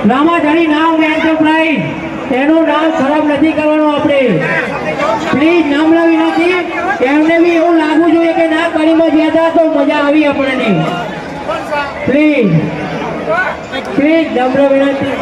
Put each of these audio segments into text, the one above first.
રામાધણી નામ એન્ટરપ્રાઇઝ એનું નામ ખરાબ નથી કરવાનું આપણે પ્લીઝ નમ્ર વિનંતી એમને બી એવું લાગવું જોઈએ કે ના કડીમાં ગયા હતા તો મજા આવી આપણને પ્લીઝ પ્લીઝ નમ્ર વિનંતી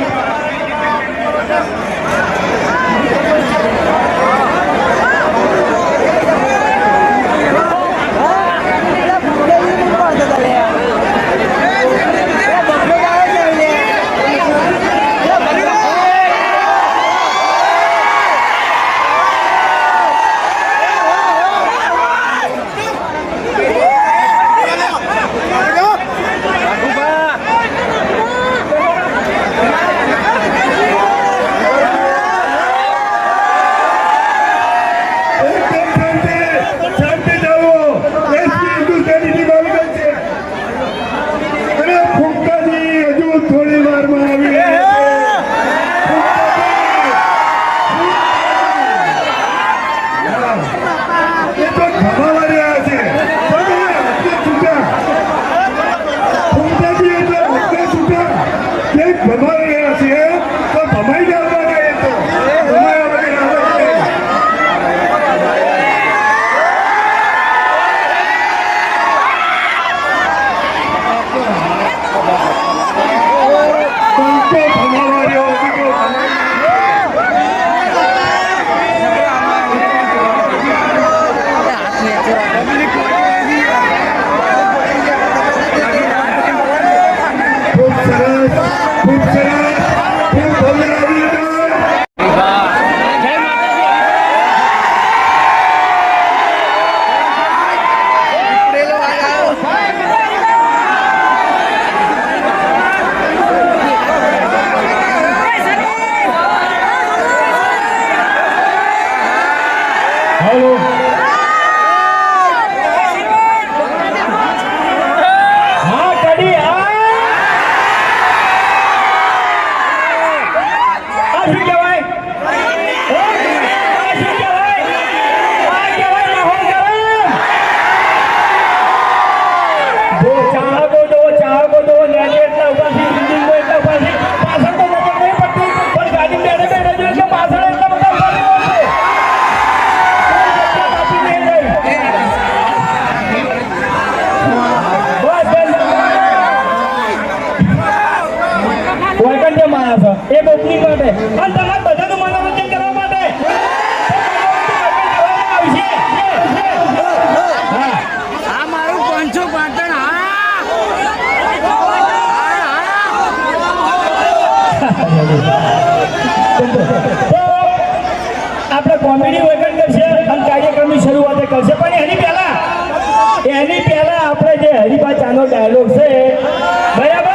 એક ઓપનિંગ માટે અને તમારે બધાનું મનોરંજન કરવા માટે આ મારું પાંચસો પાટણ આપણે કોમેડી વગર કરશે અને કાર્યક્રમની શરૂઆત કરશે પણ એની પહેલા આપણે જે હરિભા ચાનો ડાયલોગ છે બરાબર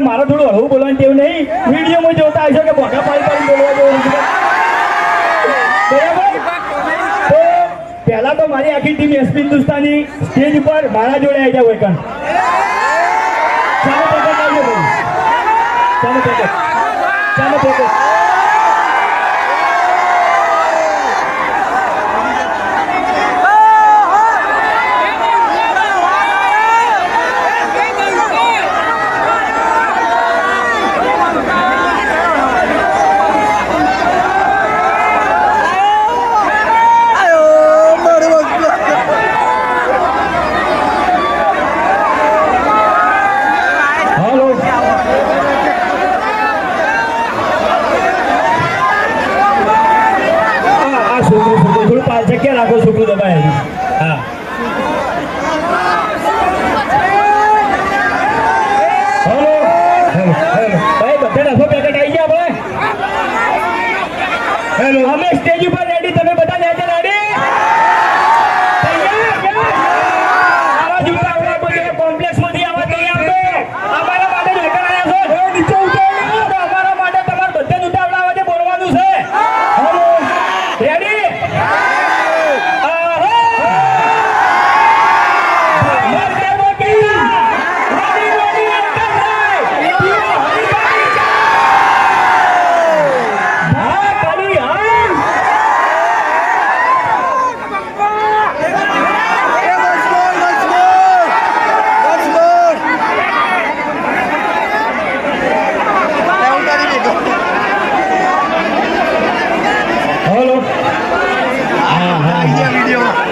મારો થોડું હળવું બોલવાનું તેવું નહીં વિડીયોમાં જોતા હશો કે ભોગા પાડી બોલવા જેવું બરાબર તો પહેલા તો મારી આખી ટીમ એસપી હિન્દુસ્તાની સ્ટેજ ઉપર મારા જોડે આવી જાવ એકણ ચાલો પેકેટ આવજો ભાઈ ચાલો પેકેટ અમે સ્ટેજ ઉપર રેડી, તમે બધા રહેજો રેડી? આવા જૂતા આવડા બધે કોમ્પ્લેક્સમાંથી આવા નહીં આવતો. અમારા માટે લેકર આવ્યા છો. નીચે ઉતારો. તો અમારા માટે તમારે બધા જૂતા આવડા આવે બોલવાનું છે. Hello ready?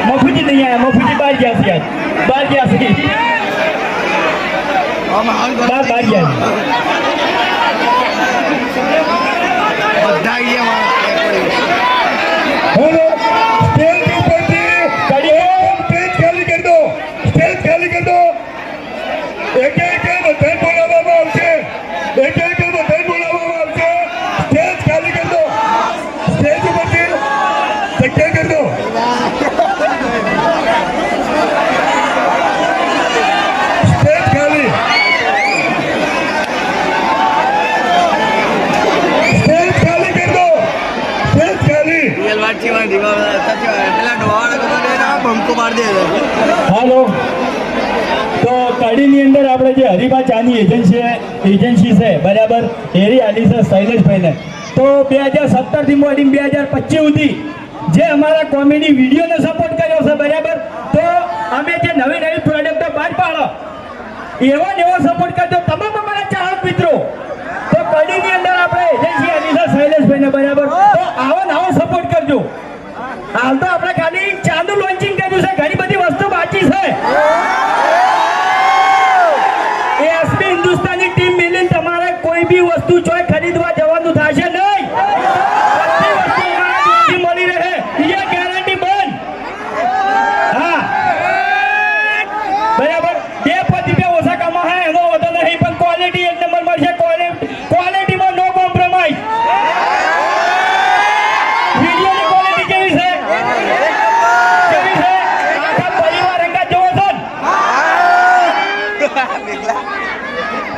मफुजी नहीं आया, मफुजी बाहर गया सी आज, बाहर गया सी, बाहर गया। हेलो स्टेज के ऊपर से खड़ी हो, स्टेज खाली कर दो, स्टेज खाली कर दो। एक बधाई बोलावવામાં આવશે, એક બધાઈ બોલાવવામાં આવશે। સ્ટેજ ખાલી कर दो, स्टेज ऊपर से जगह कर दो। स्टेज खाली, स्टेज खाली कर दो, स्टेज खाली। हेलो तो કડીની અંદર આપણે જે હરિભા ચાની એજન્સી છે બરાબર, એરી આલી છે શૈલેષભાઈને। તો 2017 થી મોડીને 2025 સુધી જે અમારા કોમેડી વિડીયોને સપોર્ટ કર્યો છે બરાબર, તો અમે જે નવી નવી પ્રોડક્ટો બહાર પાડો એવો ને એવો સપોર્ટ કરજો તમામ અમારા ચાહક મિત્રો। તો કડીની અંદર આપણે એજન્સી આલી છે શૈલેષભાઈને બરાબર, તો આવો ને આવો સપોર્ટ કરજો। હાલ તો આપણે ખાલી ચાનું લોન્ચિંગ કર્યું છે, ઘણી બધી વસ્તુ બાકી છે। એસપી હિન્દુસ્તાની ટીમ મિલીને તમારે કોઈ બી વસ્તુ ચોય ખરીદવા જવાનું થશે નહીં, બધી વસ્તુ અમારા દુઃખથી મળી રહે, એ ગેરંટી બંધ। હા બરાબર, 2-5 રૂપિયા ઓછા કમાય એનો વધુ નહીં, પણ ક્વોલિટી એક નંબર મળશે, ક્વોલિટીમાં નો કોમ્પ્રોમાઇઝ। વિડીયોની ક્વોલિટી કેવી છે? કેવી છે? આખા પરિવાર અંગા જોવો છો ને?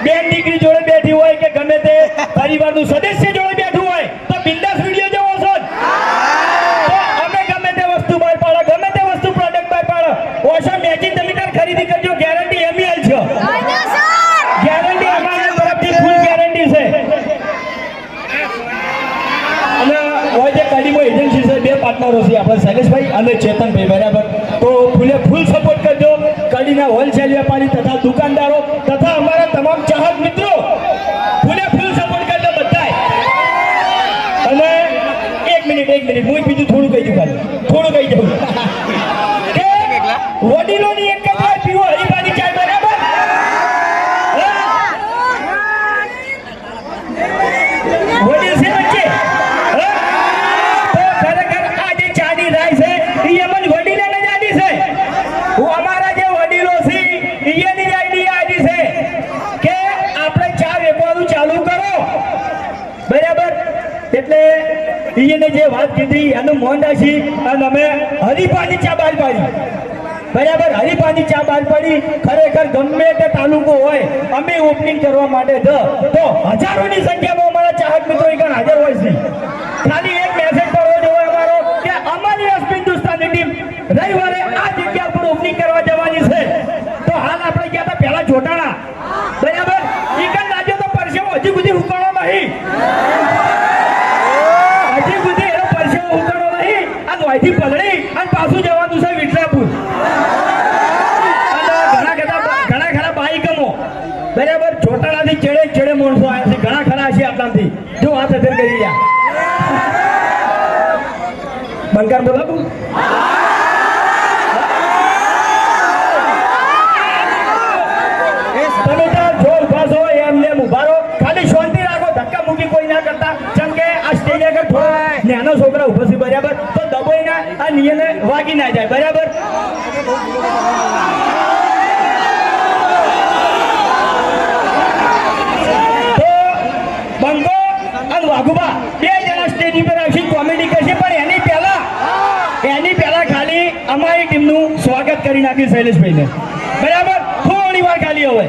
બેન દીકરી જોડે બેઠી હોય કે ગમે તે પરિવારનું સદસ્ય જોડે બેઠું હોય તો બિંદાસ વિડીયો જોવો છો ને? તો અમે ગમે તે વસ્તુ બહાર પાડો, ગમે તે વસ્તુ પ્રોડક્ટ બહાર પાડો, ઓછા મેચિંગ તમે તાર ખરીદી કરજો, ગેરંટી એમએલ છે, ગેરંટી અમારા તરફથી ફૂલ ગેરંટી છે। અને હોય જે કડીમાં એજન્સી છે, 2 પાર્ટનરો છે આપણે શૈલેષભાઈ અને ચેતનભાઈ બરાબર, તો ફૂલે ફૂલ સપોર્ટ કરજો કડીના હોલસેલ વેપારી તથા દુકાનદારો તથા અમારા તમામ ચાહક મિત્રો, ફૂલે ફૂલ સપોર્ટ કરજો બધાય। અને એક મિનિટ હું બીજું થોડું કહી દઉં, ખાલી થોડું કહી દઉં કે વડીલોની એક જ વાર પીવો હરિભાની ચાય બરાબર। વડીલ છે વચ્ચે, તો ખરેખર આ જે ચાની રાય છે એ એમ જ વડીલે જ આડી છે, હું અમારા જે વડીલો છે એની જ આઈડિયા આડી છે કે આપણે ચા વેચવાનું ચાલુ કરો બરાબર। એટલે એને જે વાત કીધી એનું મોન રાખી અને અમે હરિભાની ચા બહાર પાડી બરાબર, હરિભાની ચા બહાર પાડી। ખરેખર ગમે તે તાલુકો હોય અમે ઓપનિંગ કરવા માટે તો હજારોની સંખ્યામાં અમારા ચાહક મિત્રો અહીં હાજર હોય છે। ખાલી એક મેસેજ કરવો જોઈએ અમારો કે અમારી એસપી હિન્દુસ્તાની ટીમ રવિવારે આ જગ્યા પર ઓપનિંગ કરવા જવાની છે। તો હાલ આપણે ગયા હતા પહેલા જોટાણા બરાબર, ઈકન લાગ્યો તો પરસેવો હજી સુધી ઉકાળો નહીં, હજી સુધી એનો પરસેવો ઉકાળો નહીં, આ નોયથી પલળી અને પાછું જવાનું છે વિઠલાપુર। ઘણા ખરા બાઈકમો બરાબર, જોટાણાથી ચેડે માણસો આવ્યા છે, ઘણા ખરા છે આટલાથી, જો હાથ હથેર કરી રહ્યા બંકાર બોલાવું તમે ત્યાં જો ઉભા છો એમને ઉભા રહો, ખાલી શાંતિ રાખો, ધક્કા મૂકી કોઈ ના કરતા, જેમ કે આ સ્ટેજ આગળ થોડા નાના છોકરા ઉભા છે બરાબર, તો દબાઈ ના આ નિયને વાગી ના જાય બરાબર। તો બંકો અને વાઘુબા 2 જણા સ્ટેજ ઉપર આવશે, કોમેડી સ્વાગત કરી નાખ્યું શૈલેષભાઈને. બરાબર, થોડી વાર ખાલી હવે